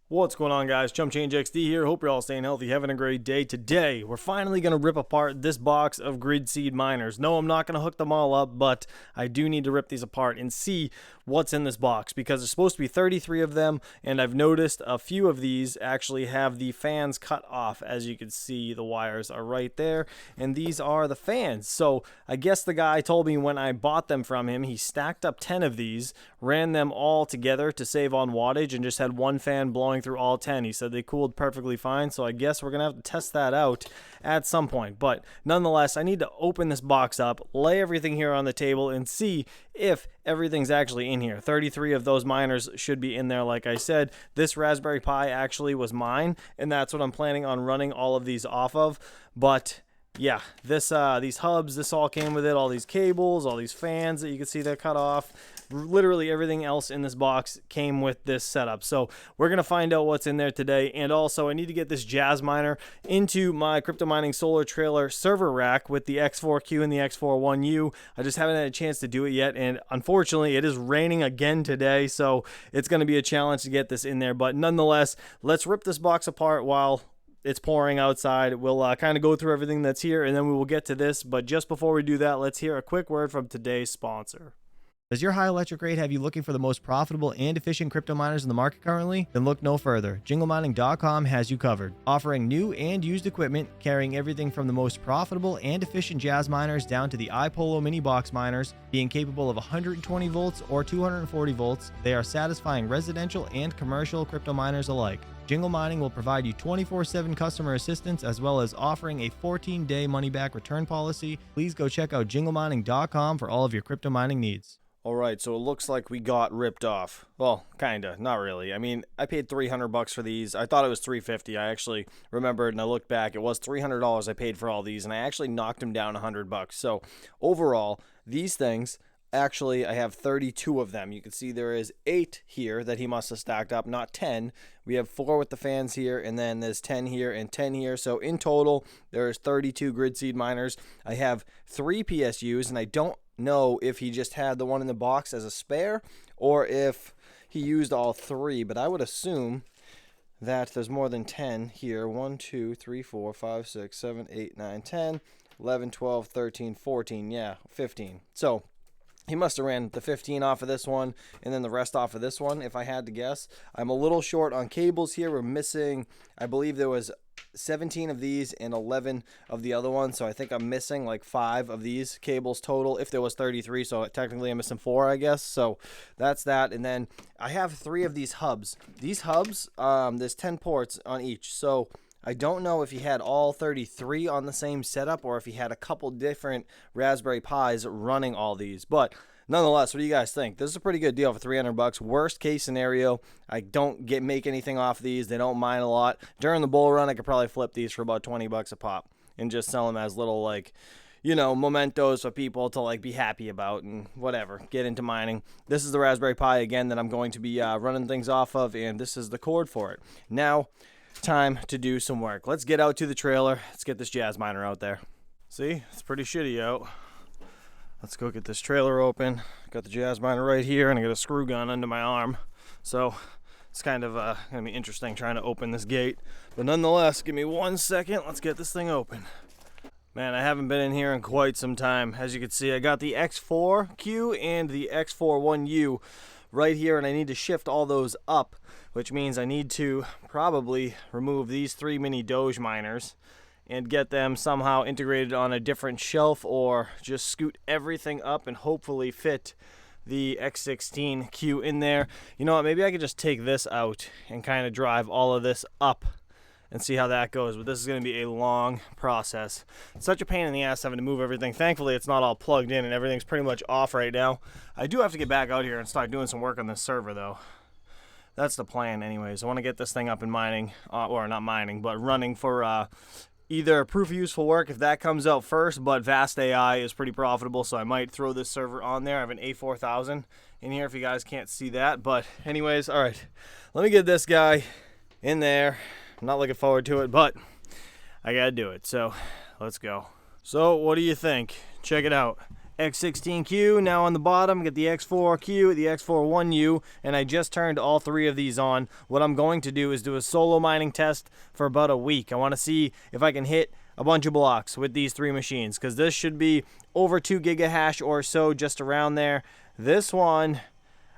What's going on, guys? Chump Change XD here. Hope you're all staying healthy, having a great day. Today, we're finally going to rip apart this box of Gridseed Miners. No, I'm not going to hook them all up, but I do need to rip these apart and see what's in this box because there's supposed to be 33 of them, and I've noticed a few of these actually have the fans cut off. As you can see, the wires are right there, and these are the fans. So I guess the guy told me when I bought them from him, he stacked up 10 of these, ran them all together to save on wattage, and just had one fan blowing through all 10. He said they cooled perfectly fine, so I guess we're gonna have to test that out at some point. But nonetheless, I need to open this box up, lay everything here on the table, and see if everything's actually in here. 33 of those miners should be in there. Like I said, this Raspberry Pi actually was mine, and that's what I'm planning on running all of these off of. But yeah, these hubs, this all came with it. All these cables, all these fans that you can see they're cut off. Literally everything else in this box came with this setup. So we're going to find out what's in there today. And also, I need to get this Jasminer into my crypto mining solar trailer server rack with the X4Q and the X41U. I just haven't had a chance to do it yet. And unfortunately, it is raining again today. So it's going to be a challenge to get this in there. But nonetheless, let's rip this box apart while it's pouring outside. We'll kind of go through everything that's here, and then we will get to this. But just before we do that, let's hear a quick word from today's sponsor. Does your high electric rate have you looking for the most profitable and efficient crypto miners in the market currently? Then look no further. JingleMining.com has you covered, offering new and used equipment, carrying everything from the most profitable and efficient Jazz miners down to the iPolo mini box miners, being capable of 120 volts or 240 volts. They are satisfying residential and commercial crypto miners alike. Jingle Mining will provide you 24/7 customer assistance as well as offering a 14-day money-back return policy. Please go check out JingleMining.com for all of your crypto mining needs. All right, so it looks like we got ripped off. Well, kinda, not really. I mean, I paid $300 for these. I thought it was $350. I actually remembered and I looked back. It was $300 I paid for all these, and I actually knocked them down $100. So overall, these things, actually, I have 32 of them. You can see there is 8 here that he must have stacked up, not 10. We have 4 with the fans here, and then there's 10 here and 10 here. So in total, there's 32 Gridseed miners. I have 3 PSUs, and I don't know if he just had the one in the box as a spare or if he used all 3, but I would assume that there's more than 10 here. 1, 2, 3, 4, 5, 6, 7, 8, 9, 10, 11, 12, 13, 14. Yeah, 15. So he must have ran the 15 off of this one and then the rest off of this one, if I had to guess. I'm a little short on cables here. We're missing, I believe there was 17 of these and 11 of the other ones. So I think I'm missing like 5 of these cables total if there was 33. So technically I'm missing 4, I guess. So that's that. And then I have 3 of these hubs. These hubs, there's 10 ports on each. So I don't know if he had all 33 on the same setup or if he had a couple different Raspberry Pis running all these. But nonetheless, what do you guys think? This is a pretty good deal for $300. Worst case scenario, I don't make anything off these. They don't mine a lot. During the bull run, I could probably flip these for about $20 a pop and just sell them as little, like, you know, mementos for people to like be happy about and whatever, get into mining. This is the Raspberry Pi again that I'm going to be running things off of, and this is the cord for it. Now, time to do some work. Let's get out to the trailer. Let's get this Jazz miner out there. See, it's pretty shitty out. Let's go get this trailer open. Got the Jazz miner right here, and I got a screw gun under my arm. So it's kind of gonna be interesting trying to open this gate. But nonetheless, give me 1 second. Let's get this thing open. Man, I haven't been in here in quite some time. As you can see, I got the X4Q and the X41U right here, and I need to shift all those up, which means I need to probably remove these 3 mini Doge miners and get them somehow integrated on a different shelf, or just scoot everything up and hopefully fit the X16 Q in there. You know what, maybe I could just take this out and kind of drive all of this up and see how that goes. But this is going to be a long process. It's such a pain in the ass having to move everything. Thankfully, it's not all plugged in and everything's pretty much off right now. I do have to get back out here and start doing some work on this server, though. That's the plan anyways. I want to get this thing up and mining, or not mining, but running for either proof of useful work if that comes out first, but Vast AI is pretty profitable, so I might throw this server on there. I have an A4000 in here if you guys can't see that. But anyways, all right, let me get this guy in there. I'm not looking forward to it, but I gotta do it, so let's go. So what do you think? Check it out. X16 Q. Now on the bottom, get the X4 Q, the X4 1U, and I just turned all three of these on. What I'm going to do is do a solo mining test for about a week. I want to see if I can hit a bunch of blocks with these three machines, because this should be over 2 gigahash or so, just around there. This one,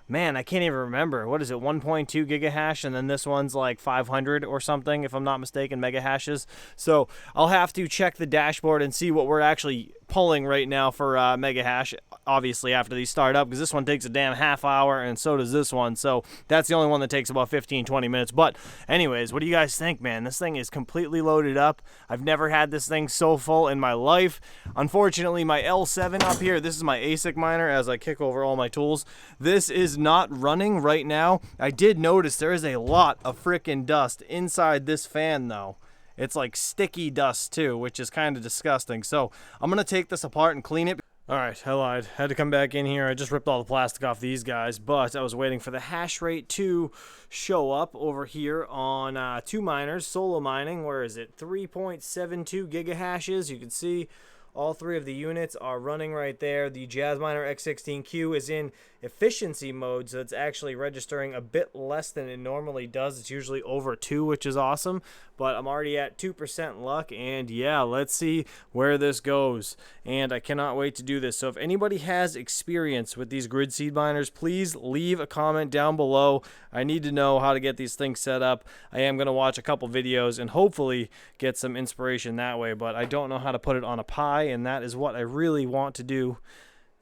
man, I can't even remember. What is it, 1.2 gigahash? And then this one's like 500 or something, if I'm not mistaken, mega hashes. So I'll have to check the dashboard and see what we're actually pulling right now for mega hash, obviously, after these start up, because this one takes a damn half hour, and so does this one. So that's the only one that takes about 15-20 minutes. But anyways, what do you guys think, man? This thing is completely loaded up. I've never had this thing so full in my life. Unfortunately, my L7 up here, this is my ASIC miner as I kick over all my tools. This is not running right now. I did notice there is a lot of freaking dust inside this fan, though. It's like sticky dust too, which is kind of disgusting. So I'm gonna take this apart and clean it. All right, I lied. Had to come back in here. I just ripped all the plastic off these guys, but I was waiting for the hash rate to show up over here on 2 miners, solo mining. Where is it? 3.72 gigahashes. You can see all three of the units are running right there. The Jasminer X16 Q is in efficiency mode, so it's actually registering a bit less than it normally does. It's usually over 2, which is awesome, but I'm already at 2% luck, and yeah, let's see where this goes. And I cannot wait to do this. So if anybody has experience with these Gridseed miners, please leave a comment down below. I need to know how to get these things set up. I am going to watch a couple videos and hopefully get some inspiration that way, but I don't know how to put it on a Pi, and that is what I really want to do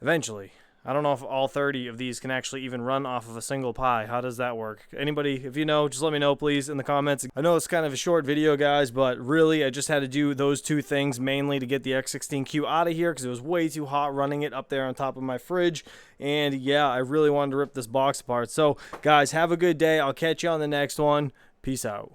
eventually. I don't know if all 30 of these can actually even run off of a single Pi. How does that work? Anybody, if you know, just let me know, please, in the comments. I know it's kind of a short video, guys, but really, I just had to do those two things mainly to get the X16Q out of here because it was way too hot running it up there on top of my fridge. And yeah, I really wanted to rip this box apart. So, guys, have a good day. I'll catch you on the next one. Peace out.